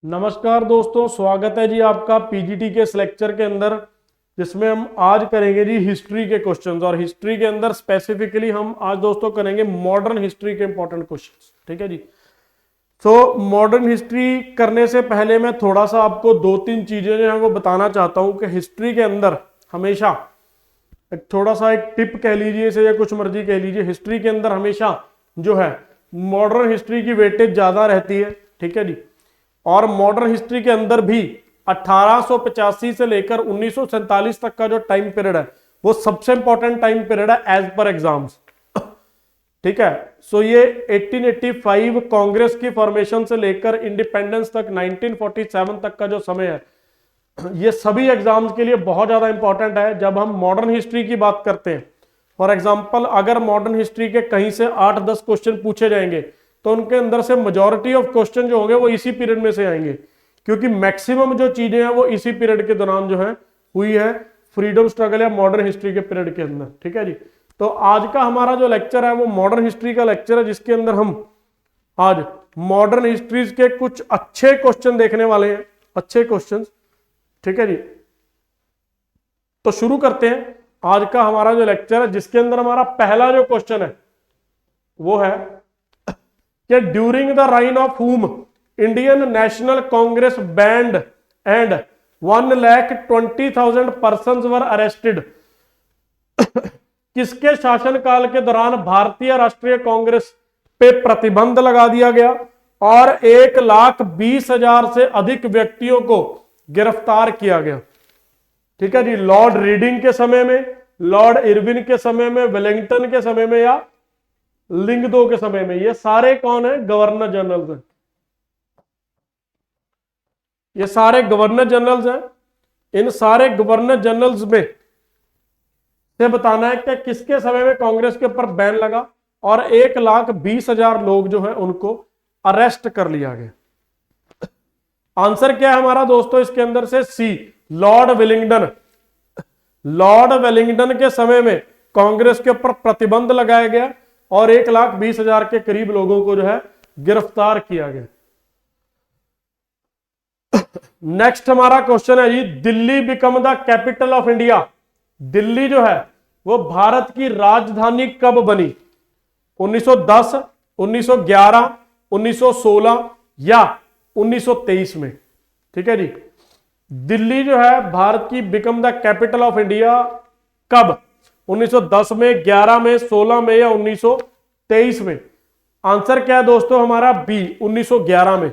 नमस्कार दोस्तों, स्वागत है जी आपका पीजीटी के इस लेक्चर के अंदर, जिसमें हम आज करेंगे जी हिस्ट्री के क्वेश्चंस। और हिस्ट्री के अंदर स्पेसिफिकली हम आज दोस्तों करेंगे मॉडर्न हिस्ट्री के इंपॉर्टेंट क्वेश्चंस। ठीक है जी। तो मॉडर्न हिस्ट्री करने से पहले मैं थोड़ा सा आपको दो तीन चीजें जो है वो बताना चाहता हूं कि हिस्ट्री के अंदर हमेशा थोड़ा सा एक टिप कह लीजिए इसे या कुछ मर्जी कह लीजिए, हिस्ट्री के अंदर हमेशा जो है मॉडर्न हिस्ट्री की वेटेज ज्यादा रहती है। ठीक है जी। और मॉडर्न हिस्ट्री के अंदर भी 1885 से लेकर 1947 तक का जो टाइम पीरियड है वो सबसे इंपॉर्टेंट टाइम पीरियड है एज पर एग्जाम्स। ठीक है। सो ये 1885 कांग्रेस की फॉर्मेशन से लेकर इंडिपेंडेंस तक 1947 तक का जो समय है ये सभी एग्जाम्स के लिए बहुत ज्यादा इंपॉर्टेंट है। जब हम मॉडर्न हिस्ट्री की बात करते हैं, फॉर एग्जांपल अगर मॉडर्न हिस्ट्री के कहीं से 8-10 क्वेश्चन पूछे जाएंगे तो उनके अंदर से मेजॉरिटी ऑफ क्वेश्चन जो होंगे वो इसी पीरियड में से आएंगे, क्योंकि मैक्सिमम जो चीजें हैं वो इसी पीरियड के दौरान जो है हुई है, फ्रीडम स्ट्रगल या मॉडर्न हिस्ट्री के पीरियड के अंदर। ठीक है जी। तो आज का हमारा जो लेक्चर है वो मॉडर्न हिस्ट्री का लेक्चर है, जिसके अंदर हम आज मॉडर्न हिस्ट्रीज के कुछ अच्छे क्वेश्चन देखने वाले हैं, अच्छे क्वेश्चन। ठीक है जी। तो शुरू करते हैं आज का हमारा जो लेक्चर है, जिसके अंदर हमारा पहला जो क्वेश्चन है वो है कि ड्यूरिंग द राइन ऑफ हुम Indian national Congress band and 1,20,000 persons were arrested. किसके शासनकाल के दौरान भारतीय राष्ट्रीय कांग्रेस पे प्रतिबंध लगा दिया गया और 1,20,000 से अधिक व्यक्तियों को गिरफ्तार किया गया। ठीक है जी। लॉर्ड रीडिंग के समय में, लॉर्ड इरविन के समय में, वेलिंगटन के समय में या लिंगदो के समय में। ये सारे कौन है? गवर्नर जनरल्स हैं। ये सारे गवर्नर जनरल्स हैं। इन सारे गवर्नर जनरल्स में से बताना है कि किसके समय में कांग्रेस के ऊपर बैन लगा और 1,20,000 लोग जो है उनको अरेस्ट कर लिया गया। आंसर क्या है हमारा दोस्तों इसके अंदर से? सी, लॉर्ड वेलिंगटन। लॉर्ड वेलिंगटन के समय में कांग्रेस के ऊपर प्रतिबंध लगाया गया और 1,20,000 के करीब लोगों को जो है गिरफ्तार किया गया। नेक्स्ट हमारा क्वेश्चन है जी, Delhi become the capital of India. Delhi जो है वो भारत की राजधानी कब बनी? 1910, 1911, 1916 या 1923 में। ठीक है जी। दिल्ली जो है भारत की become the capital of India कब? 1910 में, 11 में, 16 में या 1923 में। आंसर क्या है दोस्तों हमारा? बी, 1911 में।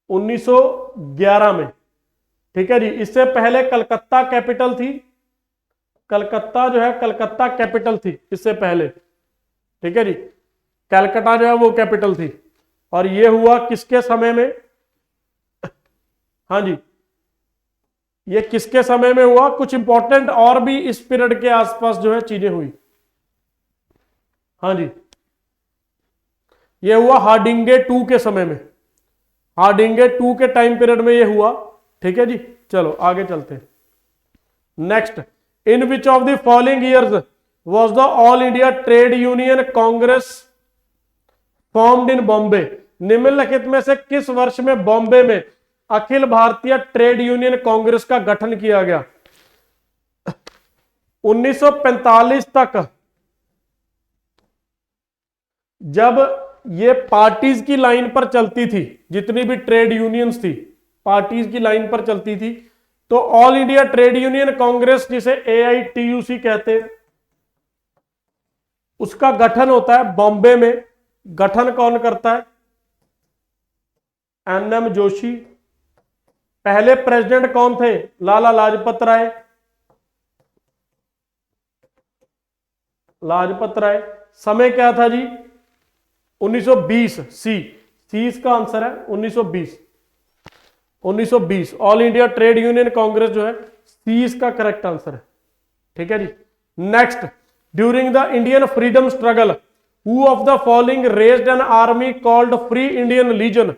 1911 में। ठीक है जी। इससे पहले कलकत्ता कैपिटल थी। कलकत्ता जो है, कलकत्ता कैपिटल थी इससे पहले। ठीक है जी। कलकत्ता जो है वो कैपिटल थी। और ये हुआ किसके समय में? हाँ जी, ये किसके समय में हुआ? कुछ इंपॉर्टेंट और भी इस पीरियड के आसपास जो है चीजें हुई। हाँ जी, ये हुआ हार्डिंगे 2 के समय में। हार्डिंगे 2 के टाइम पीरियड में ये हुआ। ठीक है जी। चलो आगे चलते हैं। Next, in which of the following years was the all India Trade Union Congress formed in Bombay. निम्नलिखित में से किस वर्ष में बॉम्बे में अखिल भारतीय ट्रेड यूनियन कांग्रेस का गठन किया गया? 1945 तक जब ये पार्टीज की लाइन पर चलती थी, जितनी भी ट्रेड यूनियंस थी पार्टीज की लाइन पर चलती थी, तो all India Trade Union Congress, जिसे AITUC कहते हैं, उसका गठन होता है बॉम्बे में। गठन कौन करता है? NM जोशी। पहले प्रेसिडेंट कौन थे? लाला लाजपत राय। लाजपत राय। समय क्या था जी? 1920। सी इसका आंसर है 1920। 1920 All India Trade Union Congress जो है, सी इसका करेक्ट आंसर है। ठीक है जी। Next, during the Indian freedom struggle who of the following raised an army called Free Indian Legion.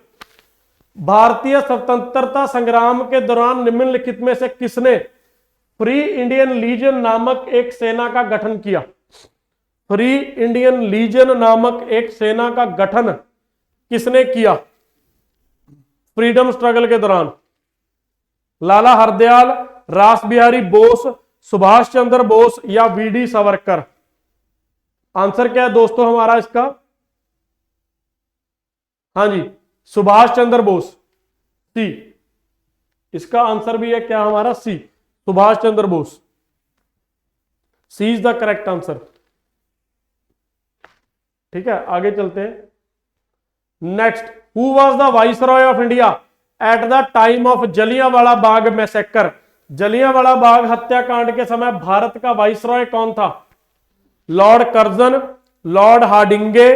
भारतीय स्वतंत्रता संग्राम के दौरान निम्नलिखित में से किसने फ्री इंडियन लीजन नामक एक सेना का गठन किया? फ्री इंडियन लीजन नामक एक सेना का गठन किसने किया? फ्रीडम स्ट्रगल के दौरान? लाला हरदयाल, रास बिहारी बोस, सुभाष चंद्र बोस या वीडी सावरकर? आंसर क्या है दोस्तों हमारा इसका? हाँ जी, सुभाष चंद्र बोस, सी। इसका आंसर भी है क्या हमारा? C, Subhash Chandra Bose. C is the correct answer. ठीक है, आगे चलते हैं। Next, who was the viceroy of India at the time of Jallianwala Bagh massacre? Jallianwala Bagh हत्याकांड के समय भारत का वाइसरॉय कौन था? Lord Curzon, Lord Hardinge,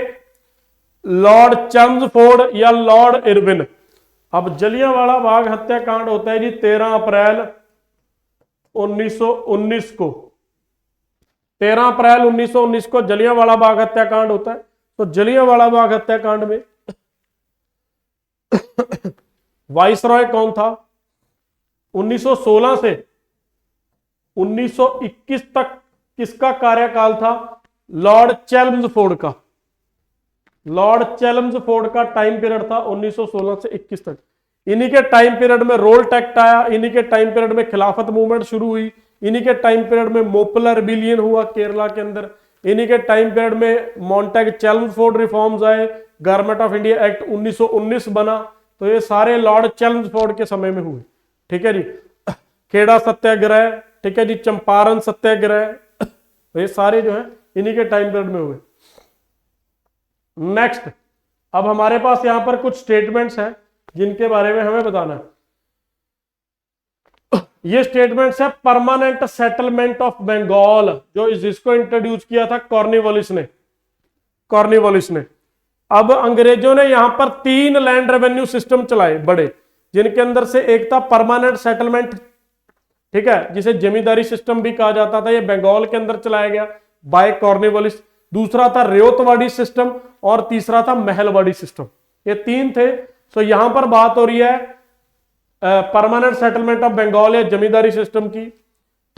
Lord Chelmsford या लॉर्ड इरविन? अब जलियांवाला बाग हत्याकांड होता है जी 13 अप्रैल 1919 को। 13 अप्रैल 1919 को जलियांवाला बाग हत्याकांड होता है। तो जलियांवाला बाग हत्याकांड में वाइसरॉय कौन था? 1916 से 1921 तक किसका कार्यकाल था? लॉर्ड चेम्सफोर्ड का। लॉर्ड चेम्सफोर्ड का टाइम पीरियड था 1916 से 21 तक। इन्हीं के टाइम पीरियड में रोल्ट एक्ट आया, इन्हीं के टाइम पीरियड में खिलाफत मूवमेंट शुरू हुई, इन्हीं के टाइम पीरियड में मोपला रिबिलियन हुआ केरला के अंदर, इन्हीं के टाइम पीरियड में मॉन्टेग चेम्सफोर्ड रिफॉर्म्स आए, गवर्नमेंट ऑफ इंडिया एक्ट 1919 बना। तो ये सारे लॉर्ड चेम्सफोर्ड के समय में हुए। ठीक है जी, खेड़ा सत्याग्रह, ठीक है जी, चंपारण सत्याग्रह, तो ये सारे जो है इन्हीं के टाइम पीरियड में हुए। नेक्स्ट, अब हमारे पास यहां पर कुछ स्टेटमेंट्स हैं जिनके बारे में हमें बताना है। ये स्टेटमेंट्स है परमानेंट सेटलमेंट ऑफ बंगाल, जो जिसको इंट्रोड्यूस किया था कॉर्नवालिस ने। कॉर्नवालिस ने। अब अंग्रेजों ने यहां पर 3 लैंड रेवेन्यू सिस्टम चलाए बड़े, जिनके अंदर से एक था परमानेंट सेटलमेंट, ठीक है, जिसे जमींदारी सिस्टम भी कहा जाता था। ये बंगाल के अंदर चलाया गया बाय कॉर्नवालिस। दूसरा था रेवतवाड़ी सिस्टम और तीसरा था महलवाड़ी सिस्टम। ये 3 थे। तो यहां पर बात हो रही है परमानेंट सेटलमेंट ऑफ बंगाल या जमींदारी सिस्टम की।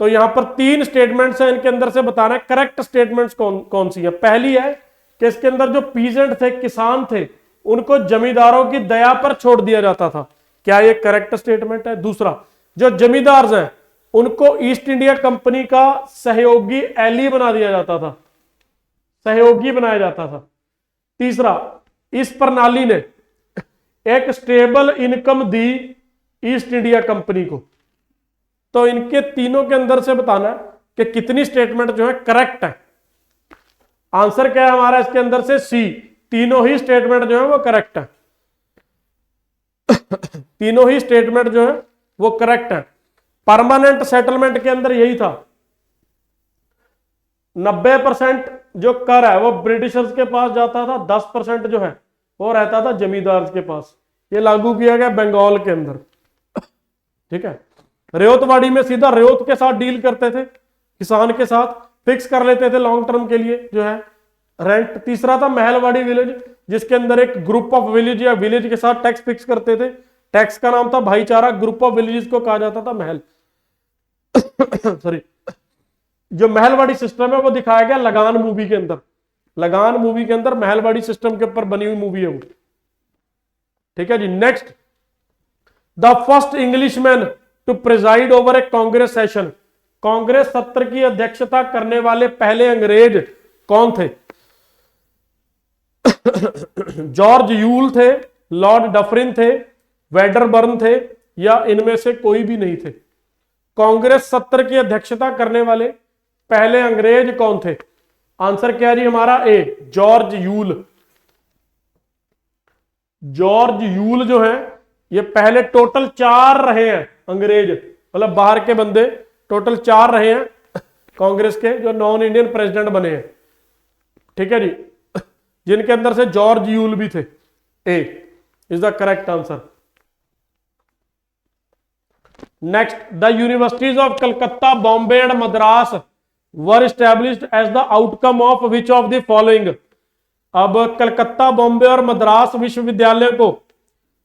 तो यहां पर 3 स्टेटमेंट्स हैं, इनके अंदर से बताना है करेक्ट स्टेटमेंट्स कौन सी है। पहली है कि इसके अंदर जो पीजेंट थे, किसान थे, उनको जमींदारों की दया पर छोड़ दिया जाता था। क्या ये करेक्ट स्टेटमेंट है? दूसरा, जो जमींदार हैं उनको ईस्ट इंडिया कंपनी का सहयोगी एली बना दिया जाता था, सहयोगी बनाया जाता था। तीसरा, इस प्रणाली ने एक स्टेबल इनकम दी ईस्ट इंडिया कंपनी को। तो इनके तीनों के अंदर से बताना है कि कितनी स्टेटमेंट जो है करेक्ट है। आंसर क्या है हमारा इसके अंदर से? सी, तीनों ही स्टेटमेंट जो है वो करेक्ट है। तीनों ही स्टेटमेंट जो है वो करेक्ट है। परमानेंट सेटलमेंट के अंदर यही था, 90% जो कर है वो ब्रिटिशर्स के पास जाता था, 10% जो है वो रहता था जमींदार के पास। ये लागू किया गया बंगाल के अंदर। ठीक है, रेवतवाड़ी में सीधा रेवत के साथ डील करते थे, किसान के साथ फिक्स कर लेते थे लॉन्ग टर्म के लिए जो है रेंट। तीसरा था महलवाड़ी विलेज, जिसके अंदर एक ग्रुप ऑफ विलेज या विलेज के साथ टैक्स फिक्स करते थे। टैक्स का नाम था भाईचारा, ग्रुप ऑफ विलेजेस को कहा जाता था महल। सॉरी, जो महलवाड़ी सिस्टम है वो दिखाया गया लगान मूवी के अंदर। लगान मूवी के अंदर महलवाड़ी सिस्टम के ऊपर बनी हुई मूवी है वो। ठीक है जी। Next, the first Englishman to preside over a Congress session, Congress सत्र की अध्यक्षता करने वाले पहले अंग्रेज कौन थे? जॉर्ज यूल थे, लॉर्ड डफरिन थे, वेडरबर्न थे या इनमें से कोई भी नहीं थे? कांग्रेस सत्र की अध्यक्षता करने वाले पहले अंग्रेज कौन थे? आंसर क्या जी हमारा? ए, जॉर्ज यूल। जॉर्ज यूल जो है ये पहले टोटल 4 रहे हैं अंग्रेज, मतलब बाहर के बंदे टोटल 4 रहे हैं कांग्रेस के, जो नॉन इंडियन प्रेसिडेंट बने हैं। ठीक है जी, जिनके अंदर से जॉर्ज यूल भी थे। A is the correct answer. Next, the universities of Calcutta, Bombay and Madras were established as the outcome of which of the following? अब कलकत्ता, बॉम्बे और मद्रास विश्वविद्यालय को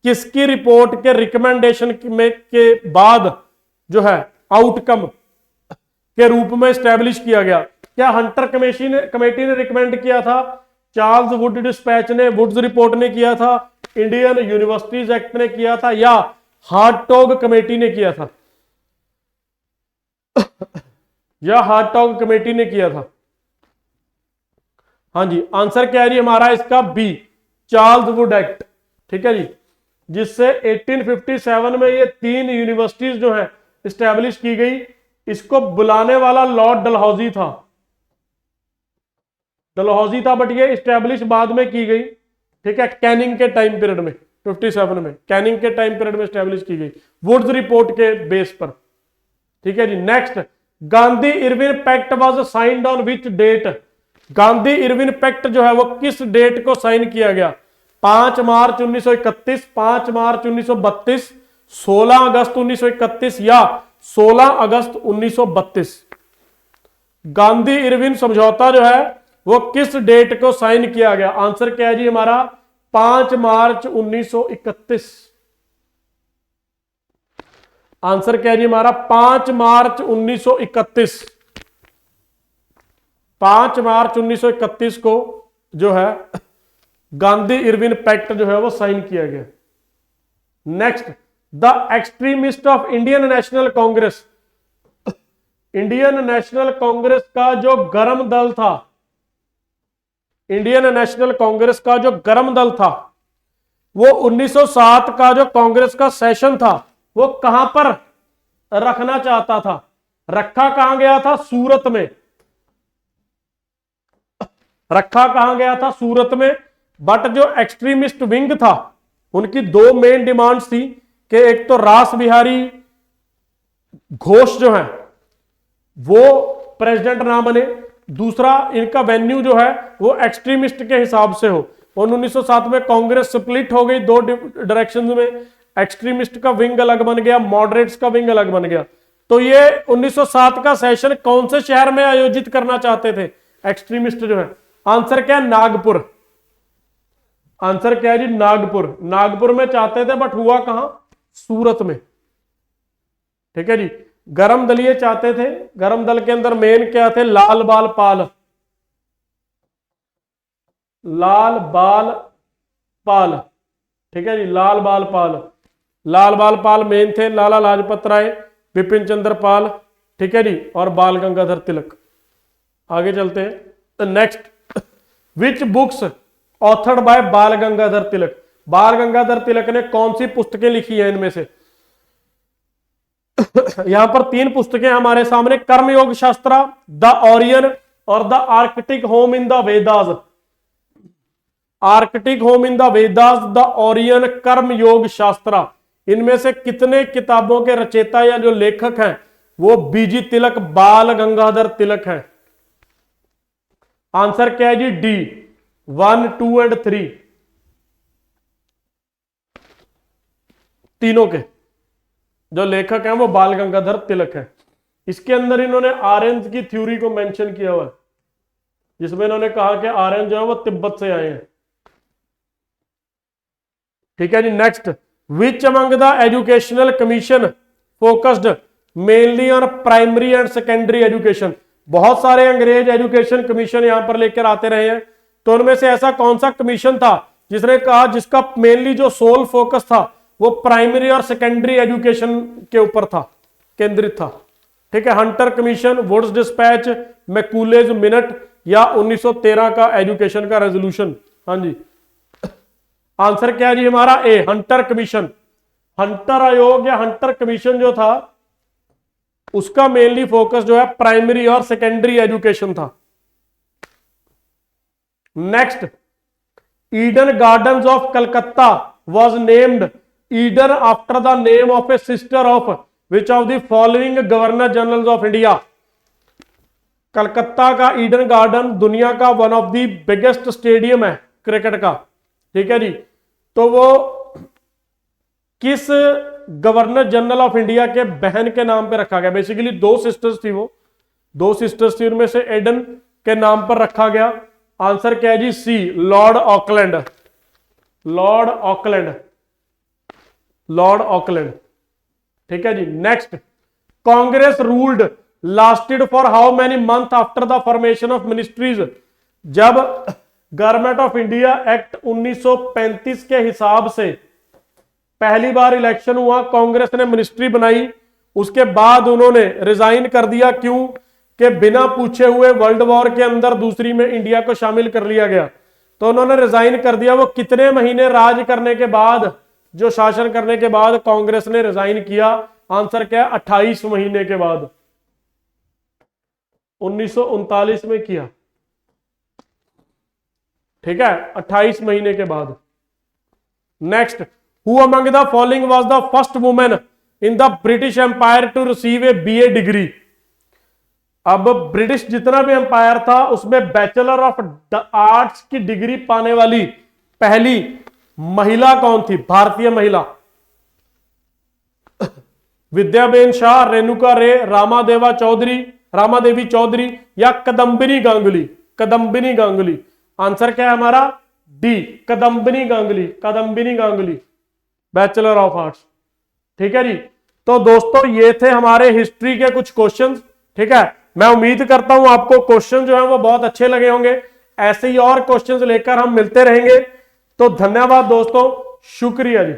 किसकी रिपोर्ट के रिकमेंडेशन में के बाद जो है आउटकम के रूप में एस्टैब्लिश किया गया? क्या हंटर कमेटी ने रिकमेंड किया था, चार्ल्स वुड डिस्पैच ने, वुड्स रिपोर्ट ने किया था, इंडियन यूनिवर्सिटीज एक्ट ने किया था, या हार्टोग कमेटी ने किया था, या हार्टोग कमेटी ने किया था? हाँ जी, आंसर क्या है जी हमारा इसका? B, Charles Wood Act. ठीक है जी, जिससे 1857 में ये 3 यूनिवर्सिटीज जो है इस्टेब्लिश की गई। इसको बुलाने वाला लॉर्ड डलहौजी था, बट ये इस्टेब्लिश बाद में की गई। ठीक है, कैनिंग के टाइम पीरियड में, 57 में कैनिंग के टाइम पीरियड में इस्टेब्लिश की गई वुड्स रिपोर्ट के बेस पर। ठीक है जी, next, Gandhi Irwin pact was signed on which date? Gandhi Irwin pact जो है वो किस डेट को साइन किया गया? 5 मार्च 1931, 5 मार्च 1932, 16 अगस्त 1931 या 16 अगस्त 1932? गांधी इरविन समझौता जो है वो किस डेट को साइन किया गया? आंसर क्या है जी हमारा? 5 मार्च 1931। आंसर क्या है जी हमारा? 5 मार्च 1931। 5 मार्च 1931 को जो है गांधी इरविन पैक्ट जो है वो साइन किया गया। Next, the extremist of Indian national Congress. Indian national Congress का जो गर्म दल था, इंडियन नेशनल कांग्रेस का जो गर्म दल था, वो 1907 का जो कांग्रेस का सेशन था वो कहां पर रखना चाहता था? रखा कहां गया था? सूरत में। रखा कहां गया था? सूरत में। बट जो एक्सट्रीमिस्ट विंग था उनकी 2 मेन डिमांड्स थी कि एक तो रास बिहारी घोष जो है वो प्रेसिडेंट ना बने, दूसरा इनका वेन्यू जो है वो एक्सट्रीमिस्ट के हिसाब से हो। और 1907 में कांग्रेस स्प्लिट हो गई 2 डायरेक्शंस में, एक्सट्रीमिस्ट का विंग अलग बन गया, मॉडरेट्स का विंग अलग बन गया। तो ये 1907 का सेशन कौन से शहर में आयोजित करना चाहते थे एक्सट्रीमिस्ट जो है? आंसर क्या है? नागपुर। आंसर क्या है जी? नागपुर। नागपुर में चाहते थे, बट हुआ कहां? सूरत में। ठीक है जी, गरम दलीय चाहते थे। गरम दल के अंदर मेन क्या थे? लाल बाल पाल। लाल बाल पाल। ठीक है जी, लाल बाल पाल। लाल बाल पाल मेन थे, लाला लाजपत राय, विपिन चंद्र पाल। ठीक है जी, और बाल गंगाधर तिलक। आगे चलते हैं। नेक्स्ट, विच बुक्स ऑथर्ड बाय बाल गंगाधर तिलक? बाल गंगाधर तिलक ने कौन सी पुस्तकें लिखी हैं इनमें से? यहां पर 3 पुस्तकें हमारे सामने, कर्मयोग शास्त्र, द ओरियन और the Arctic home in the Vedas. Arctic home in the Vedas, the Orion, कर्मयोग शास्त्र। इनमें से कितने किताबों के रचयिता या जो लेखक हैं वो बीजी तिलक, बाल गंगाधर तिलक हैं? आंसर क्या है जी? D, 1, 2 and 3। तीनों के जो लेखक हैं वो बाल गंगाधर तिलक हैं। इसके अंदर इन्होंने आर्यन की थ्योरी को मेंशन किया हुआ है, जिसमें इन्होंने कहा कि आर्यन जो है वो तिब्बत से आए हैं। ठीक है जी, next, which among the educational commission focused mainly on primary and secondary education? बहुत सारे अंग्रेज एजुकेशन कमीशन यहां पर लेकर आते रहे हैं, तो उनमें से ऐसा कौन सा कमीशन था जिसने कहा, जिसका मेनली जो सोल फोकस था वो प्राइमरी और सेकेंडरी एजुकेशन के ऊपर था, केंद्रित था? ठीक है, Hunter commission, Wood's dispatch, Macaulay's minute, या 1913 का एजुकेशन का रेजोल्यूशन? हाँ जी, आंसर क्या है जी हमारा? ए, हंटर कमीशन। हंटर आयोग या हंटर कमीशन जो था उसका मेनली फोकस जो है प्राइमरी और सेकेंडरी एजुकेशन था। Next, Eden gardens of Calcutta was named Eden after the name of A sister of which of the following governor general of India? Calcutta का ईडन गार्डन दुनिया का one of the biggest stadium है cricket का। ठीक है जी, तो वो किस गवर्नर जनरल ऑफ इंडिया के बहन के नाम पे रखा गया? बेसिकली 2 सिस्टर्स थी, वो 2 सिस्टर्स थी, उनमें से एडन के नाम पर रखा गया। आंसर क्या है जी? C, Lord Auckland. Lord Auckland. Lord Auckland. ठीक है जी, next, Congress ruled lasted for how many month after the formation of ministries? जब गवर्नमेंट ऑफ इंडिया एक्ट 1935 के हिसाब से पहली बार इलेक्शन हुआ, कांग्रेस ने मिनिस्ट्री बनाई, उसके बाद उन्होंने रिजाइन कर दिया। क्यों? कि बिना पूछे हुए वर्ल्ड वॉर के अंदर दूसरी में इंडिया को शामिल कर लिया गया, तो उन्होंने रिजाइन कर दिया। वो कितने महीने राज करने के बाद, जो शासन करने के बाद कांग्रेस ने रिजाइन किया? आंसर क्या है? 28 महीने के बाद। 1939 में किया, ठीक है, 28 महीने के बाद। Next, who among the following was the first women in the British Empire to receive a BA degree? अब ब्रिटिश जितना भी एम्पायर था उसमें बैचलर ऑफ आर्ट्स की डिग्री पाने वाली पहली महिला कौन थी? भारतीय महिला। विद्याबेन शाह, रेणुका रे, रामादेवी चौधरी या कदम्बिनी गांगुली? कदम्बिनी गांगुली। आंसर क्या है हमारा? D, Kadambini Ganguly, bachelor of arts. ठीक है जी। तो दोस्तों ये थे हमारे हिस्ट्री के कुछ क्वेश्चंस। ठीक है, मैं उम्मीद करता हूं आपको क्वेश्चन जो है वो बहुत अच्छे लगे होंगे। ऐसे ही और क्वेश्चंस लेकर हम मिलते रहेंगे। तो धन्यवाद दोस्तों, शुक्रिया जी।